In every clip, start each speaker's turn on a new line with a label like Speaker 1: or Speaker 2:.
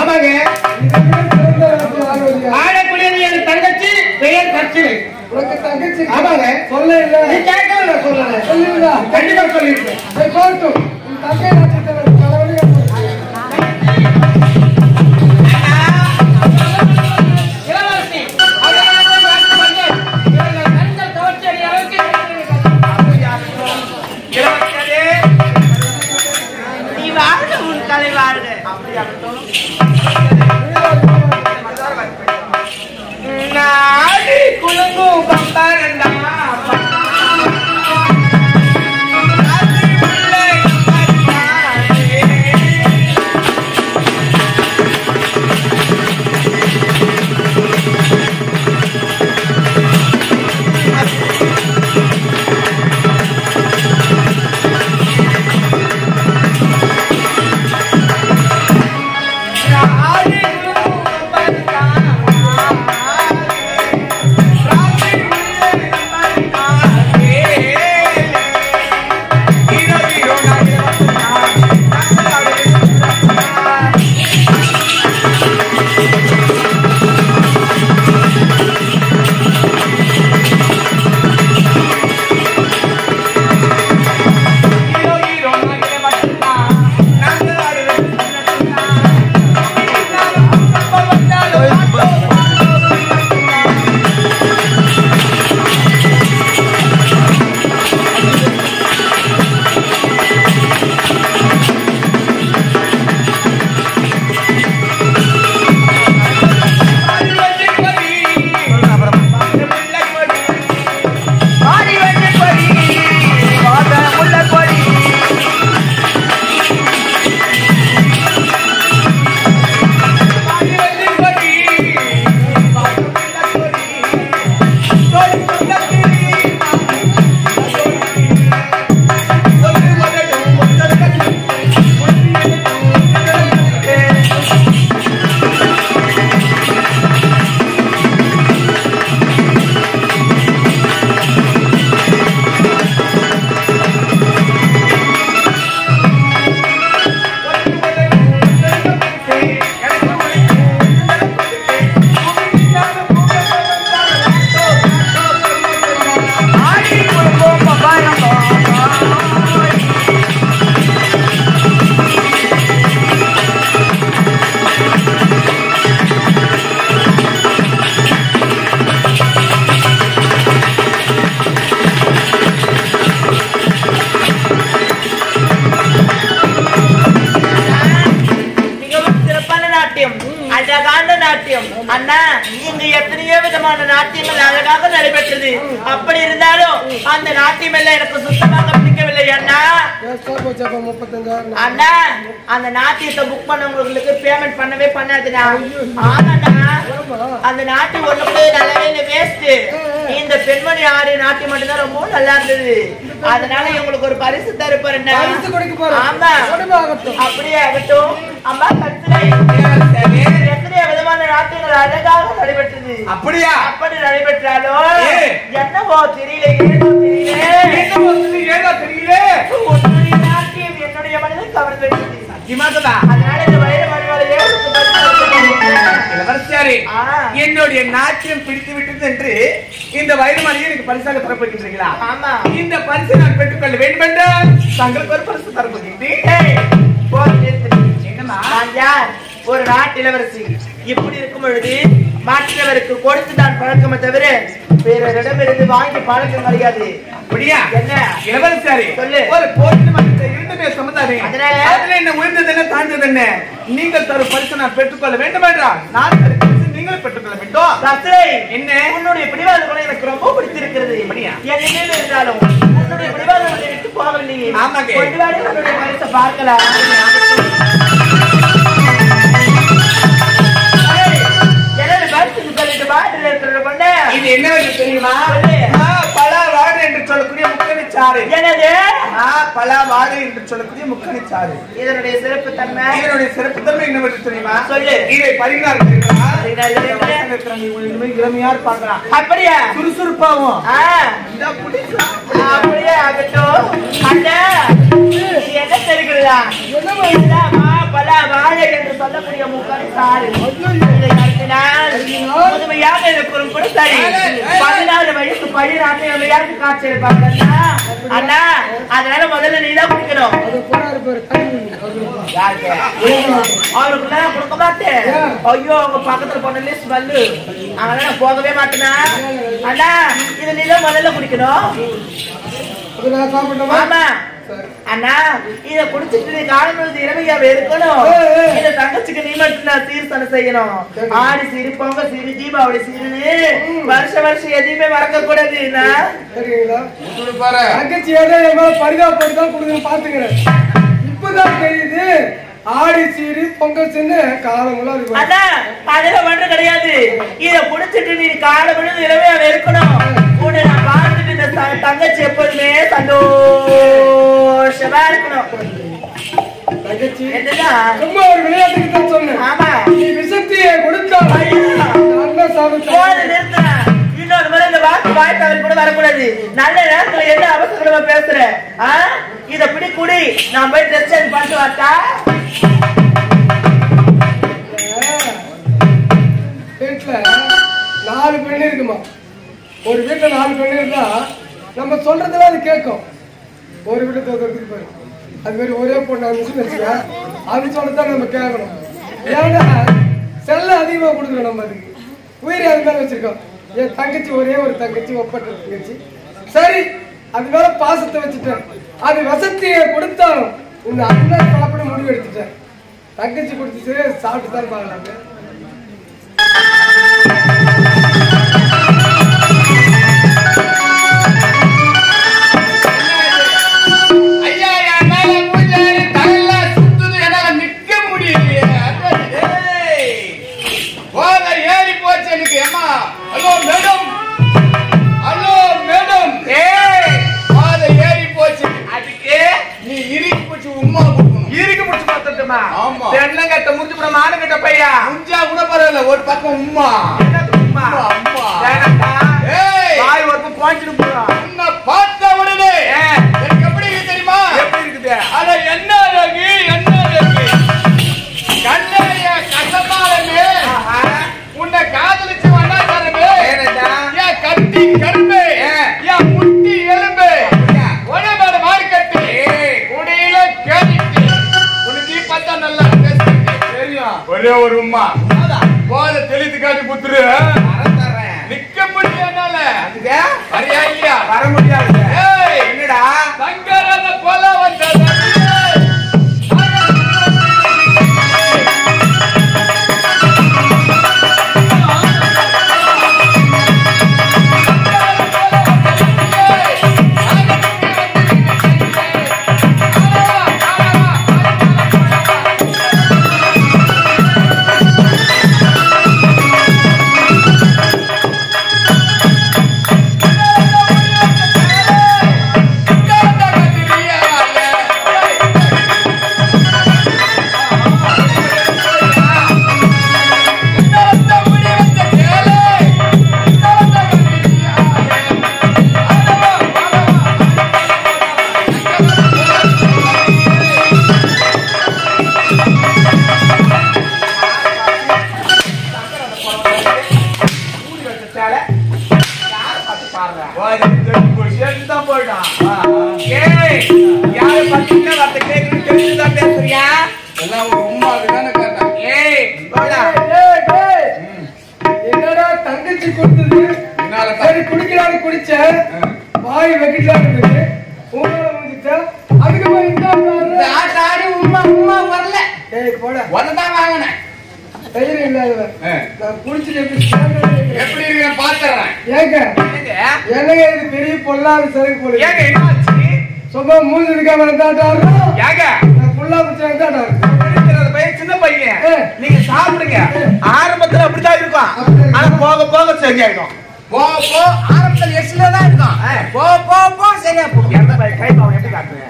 Speaker 1: ஆமாங்க. ஆடக்கூடியது என் தங்கச்சி பெயர் தட்சிணை.
Speaker 2: உனக்கு தங்கச்சி?
Speaker 1: ஆமாங்க.
Speaker 2: சொல்ல இல்ல.
Speaker 1: நீ கேட்கல நான் சொல்லல.
Speaker 2: சொல்லுங்க.
Speaker 1: கண்டிப்பா சொல்லிருக்கேன்.
Speaker 2: சரி போட்டும். உன் தங்கை நட்சத்திரம் தலைவலி
Speaker 1: நாடி குலுங்கும் கம்பாரண்டா
Speaker 3: அண்ணா இங்க எத்தனையோ விதமான நாட்டியங்கள் அழகாக நடைபெற்றது. அப்படி இருந்தாலும் அந்த நாட்டியம் எல்லாம் எனக்கு சுத்தமாக பிடிக்கவில்லை அண்ணா. அண்ணா அந்த நாட்டியத்தை புக் பண்ணவங்களுக்கு பேமெண்ட் பண்ணவே பண்ணாதுண்ணா. ஆமாண்ணா அந்த நாட்டியம் ஒண்ணு கூட நல்லாவே இல்லை, வேஸ்ட். இந்த பெண்மணி ஆறு நாட்டியம் மட்டும்தான் ரொம்ப நல்லா இருந்தது. அதனால இவங்களுக்கு ஒரு பரிசு தருப்பாரு. ஆமா அப்படியே ஆகட்டும். அம்மா கற்று எத்தனையோ விதமான நாட்டியங்கள் அழகாக நடைபெற்றது.
Speaker 1: அப்படியா?
Speaker 3: அப்படி நடைபெற்றாலும் என்னவோ தெரியல, ஏதோ தெரியல. உன்னுடைய நாட்டியம் என்னுடைய மனதை கவர்ந்தெடுத்தது. அதனால இந்த வயது மணிவாளையே
Speaker 1: என்னுடைய நாட்டியம் பிடித்து விட்டது என்று இந்த வயது மணியை எனக்கு பரிசாக தரப்போகின்றீர்களா?
Speaker 3: ஆமா.
Speaker 1: இந்த பரிசை நான் பெற்றுக்கொள்ள வேண்டும் என்றால் தங்களுக்கு ஒரு பரிசு தரப்போகின்றேன்.
Speaker 3: ஒரு நாட்டு இளவரசி இப்படி இருக்கும் பொழுது மற்றவருக்கு கொடுத்து தான் பழக்கமே தவிர வேறரிடமிருந்து வாங்கி பழக்கம் கிடையாது.
Speaker 1: அப்படியா?
Speaker 3: என்ன
Speaker 1: இளவரசி
Speaker 3: சொல்லு.
Speaker 1: ஒரு போட்டி இரண்டுமே சமதானே. அதுல என்ன உயர்ந்தது என்ன தாழ்ந்தது என்ன? நீங்கள் தரும் பரிசு நான் பெற்றுக்கொள்ள வேண்டும் என்றால் நான் தரும் பரிசு நீங்களும் பெற்றுக்கொள்ள வேண்டும். என்ன
Speaker 3: உன்னுடைய பிடிவாதம் கூட எனக்கு ரொம்ப பிடித்திருக்கிறது. என்ன இருந்தாலும் உன்னுடைய பிடிவாதத்தை விட்டு போகவில்லையே. உன்னுடைய பரிசை பார்க்கலாம்.
Speaker 1: இது என்ன தெரியுமா? பழவாடு என்று சொல்லக்கூடிய முக்கணிச்சாறு.
Speaker 3: என்னது?
Speaker 1: பழவாடு என்று சொல்லக்கூடிய முக்கணிச்சாறு.
Speaker 3: இதனுடைய சிறப்பு தன்மை
Speaker 1: என்ன தெரியுமா?
Speaker 3: சொல்லு.
Speaker 1: இதை பரிமாறு இளமையா பார்க்கலாம்.
Speaker 3: அப்படியா?
Speaker 1: சுறுசுறுப்பாவும்
Speaker 3: அப்படியே ஆகட்டும். என்ன தெரிகிறதா? பல வாழை என்று சொல்லக்கூடிய முக்காலி சாறு இதை நடத்தினால் முதுமையாக இருக்கிறோம் கூட சரி 14 வயசு பழி நாட்டை யாருக்கு காட்சி இருப்பாங்க அண்ணா அதனால முதல்ல நீ தான் குடிக்கணும் அவருக்குள்ள கொடுக்க மாட்டேன் ஐயோ உங்க பக்கத்துல போன ஸ்மெல்லு அதனால போகவே மாட்டேனா அண்ணா இது நீ தான் முதல்ல குடிக்கணும் ஆமா அண்ணா இத குடிச்சிட்டு நீ காலம் இறமையாவே இருக்கணும் இந்த தங்கச்சிக்கு நீ மட்டும் நான் சீர்தனை செய்யணும் ஆடி சீரு பொங்க சீரு தீபாவளி சீருன்னு வருஷம் எதையுமே மறக்க கூடாது
Speaker 2: தங்கச்சி ஏதோ பரிதாபப்பட்டுதான் கொடுக்கணும் பாத்துக்கிறேன் இப்பதான் தெரியுது ஆடி சீரு பொங்கல் சென்னு காலம்
Speaker 3: அண்ணா அதெல்லாம் ஒன்றும் கிடையாது இத குடிச்சிட்டு நீ காலம் முழுது இறமையாவே இருக்கணும் உன்னை நான் பார்த்துட்டு இந்த தங்கச்சி எப்போதுமே சந்தோஷமா இருக்கணும்
Speaker 2: தங்கச்சி
Speaker 3: என்னடா
Speaker 2: சும்மா ஒரு விளையாட்டுக்கு தான் சொன்னேன்
Speaker 3: ஆமா
Speaker 2: நீ விஷத்தையே கொடுத்தா
Speaker 3: இன்னொரு முறை இந்த வாய் தவறு கூட வரக்கூடாது நல்ல நேரத்துல என்ன அவசரமா பேசுற இத பிடி குடி நான் போய் ட்ரெஸ் சேஞ்ச் பண்ணிட்டு வரட்டா
Speaker 2: வீட்டுல 4 பெண்ணு இருக்குமா ஒரு வீட்டுல 4 பெண்ணு இருந்தா நம்ம சொல்றதுல அது கேட்கும் ஒரு வீட்டை தோக்கிறதுக்கு போய் அது மாதிரி ஒரே பொண்ணு வச்சுக்க அது சொல்லத்தான் நம்ம கேட்கணும் ஏன்னா செல்ல அதிகமா கொடுக்குறோம் நம்ம அதுக்கு உயிரை அது மேல வச்சிருக்கோம் என் தங்கச்சி ஒரே ஒரு தங்கச்சி ஒப்பற்ற தங்கச்சி சரி அது மேல பாசத்தை வச்சுட்டேன் அது வசதியை கொடுத்தாலும் இந்த அண்ணன் சாப்பிட முடிவு எடுத்துட்டேன் தங்கச்சி கொடுத்து சாப்பிட்டு தான் பார்க்கலாங்க
Speaker 1: ஒரு பக்கம் உம்மா பார்த்த உடனே எனக்கு எப்படி இருக்கு தெரியுமா எப்படி இருக்குது அத என்ன அழகு என்ன அழகு கண்ணைய கசமாலமே உன்னை காதலிச்சு வந்தாச்சாரமே ஏன் கட்டி கரும்பு ஏன் முட்டி எலும்பு உடம்பேட மார்க்கெட்டு உடையில கேட்டு உனக்கு பார்த்தா நல்லா தெரியும் ஒரே ஒரு உம்மா போல தெளித்து காட்டி புத்துரு நிக்க முடியாதால வரையா இல்லையா வர முடியாது என்னடா சங்கரத போல வந்தது என்னடா தங்கச்சி கொடுத்தது சரி குடிக்கிறாரு குடிச்ச வாய் வெக்கிடலாம் இருந்தது உங்களை வந்துச்சா அதுக்கு போய் உமா உமா வரல போட ஒன்னதான் வாங்கினேன் தைரியம் இல்லாதவன் நான் குடிச்சிட்டு எப்படி இருக்கு பாத்துறேன் ஏங்க என்னங்க இது பெரிய பொல்லாத சரக்கு போல ஏங்க என்னாச்சு சும்மா மூஞ்சி இருக்காம இருந்தாட்டாரு ஏங்க நான் புல்லா பிடிச்சா இருந்தாட்டாரு பையன் சின்ன பையன் நீங்க சாப்பிடுங்க ஆரம்பத்துல அப்படிதான் இருக்கும் ஆனா போக போக சரியாயிடும் போ போ ஆரம்பத்துல எக்ஸ்ல தான் இருக்கும் போ போ போ சரியா போகும் எந்த பையன் கை பாவம் எப்படி காட்டுங்க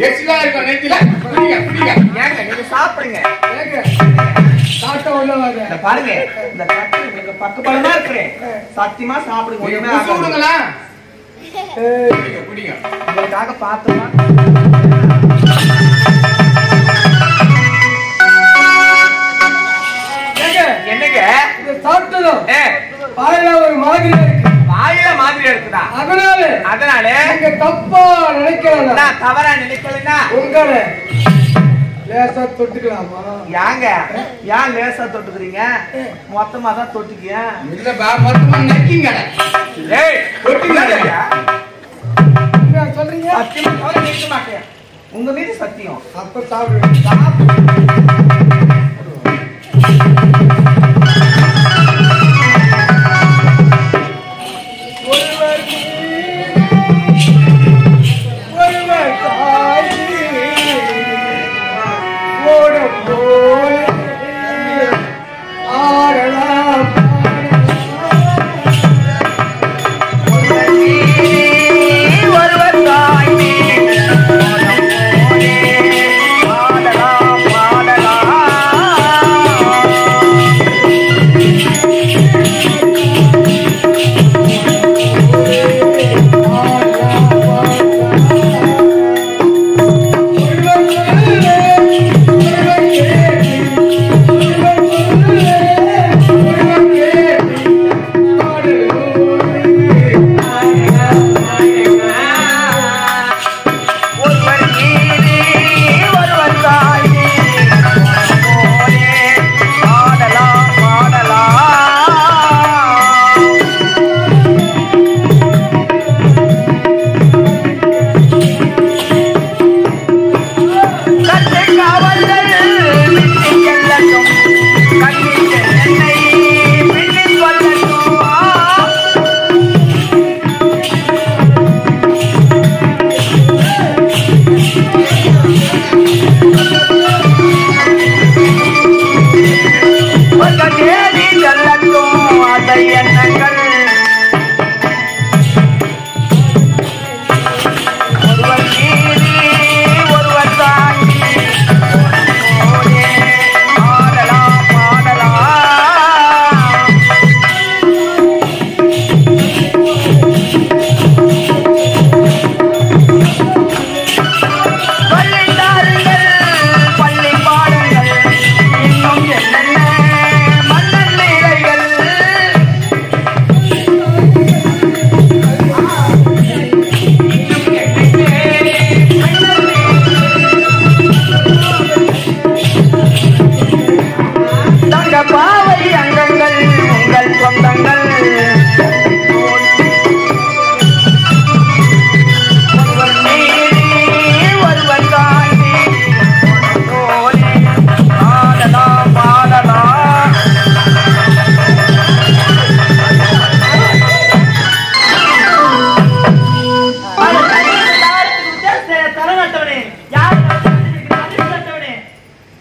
Speaker 1: எக்ஸ்ல இருக்கும் நெத்தில புடிங்க புடிங்க ஏங்க நீங்க சாப்பிடுங்க ஏங்க சாப்பிட்ட உள்ள பாருங்க இந்த கட்டு நீங்க பக்கபலமா இருக்கறே சத்தியமா சாப்பிடுங்க ஒண்ணுமே சாப்பிடுங்களா புடிங்க புடிங்க உங்களுக்காக பாத்துமா
Speaker 3: அதனால
Speaker 2: நீங்க தப்பா நினைக்கலாம்.
Speaker 3: நான் தவறா நினைக்கலன்னா
Speaker 2: உங்களை லேசா தொட்டுக்கலாமா?
Speaker 3: ஏங்க ஏன் லேசா தொட்டுக்கிறீங்க? மொத்தமா தான் தொட்டுக்கிய.
Speaker 1: இல்லப்பா மொத்தமா நக்கிங்க.
Speaker 3: ஏய் தொட்டுங்க.
Speaker 2: என்ன சொல்றீங்க?
Speaker 3: சத்தியமா தவற நினைக்க மாட்டேன். உங்க மீது சத்தியம்.
Speaker 2: அப்ப சாப்பிடுவேன்.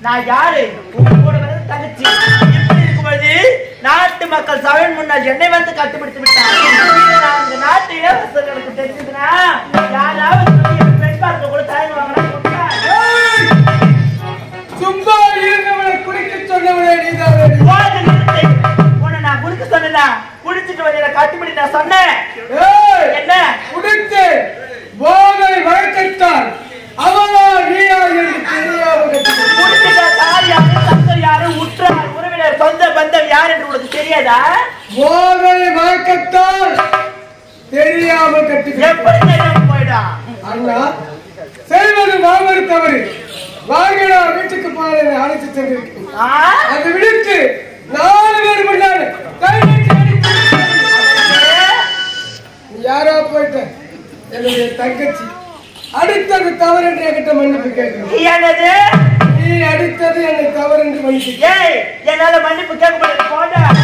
Speaker 3: நான் யாரு? உங்களோட வந்து தங்கச்சி. இப்படி இருக்கும்போது நாட்டு மக்கள் சபையின் முன்னால் என்னை வந்து கட்டுப்படுத்தி விட்டார். இந்த நாட்டு இளவரசர்களுக்கு தெரிஞ்சதுன்னா யாராவது பெண் பார்க்க கூட தயங்க வாங்கினா
Speaker 2: சும்மா இருந்தவனை குடிக்க சொன்னவனே நீதான்.
Speaker 3: உன்னை நான் குடிக்க சொன்னா குடிச்சிட்டு வந்து கட்டுப்படி நான் சொன்னேன். என்ன
Speaker 2: குடித்து போதை வழக்கத்தால் அவளா நீயா என்று தெரியாமல்
Speaker 3: குடிச்சிட்ட தாய் யாரு, தந்தை யாரு, உற்றார் உறவினர் சொந்த பந்தம் யார் என்று உனக்கு தெரியாதா?
Speaker 2: போதை வழக்கத்தால் தெரியாமல் கட்டி
Speaker 3: எப்படி தெரியாம போயிடா?
Speaker 2: அண்ணா செய்வது மாமரு தவறு. வாங்கடா வீட்டுக்கு போன அழைத்து சென்றிருக்கேன். அதை விடுத்து 4 பேர் முன்னாடி யாரா போயிட்ட என்னுடைய தங்கச்சி அடித்தது தவறு என்று என்கிட்ட மன்னிப்பு கேட்கிறேன். நீ அடித்தது என்னை தவறு என்று மன்னிப்பு.
Speaker 3: என்னால மன்னிப்பு கேட்க முடியாது.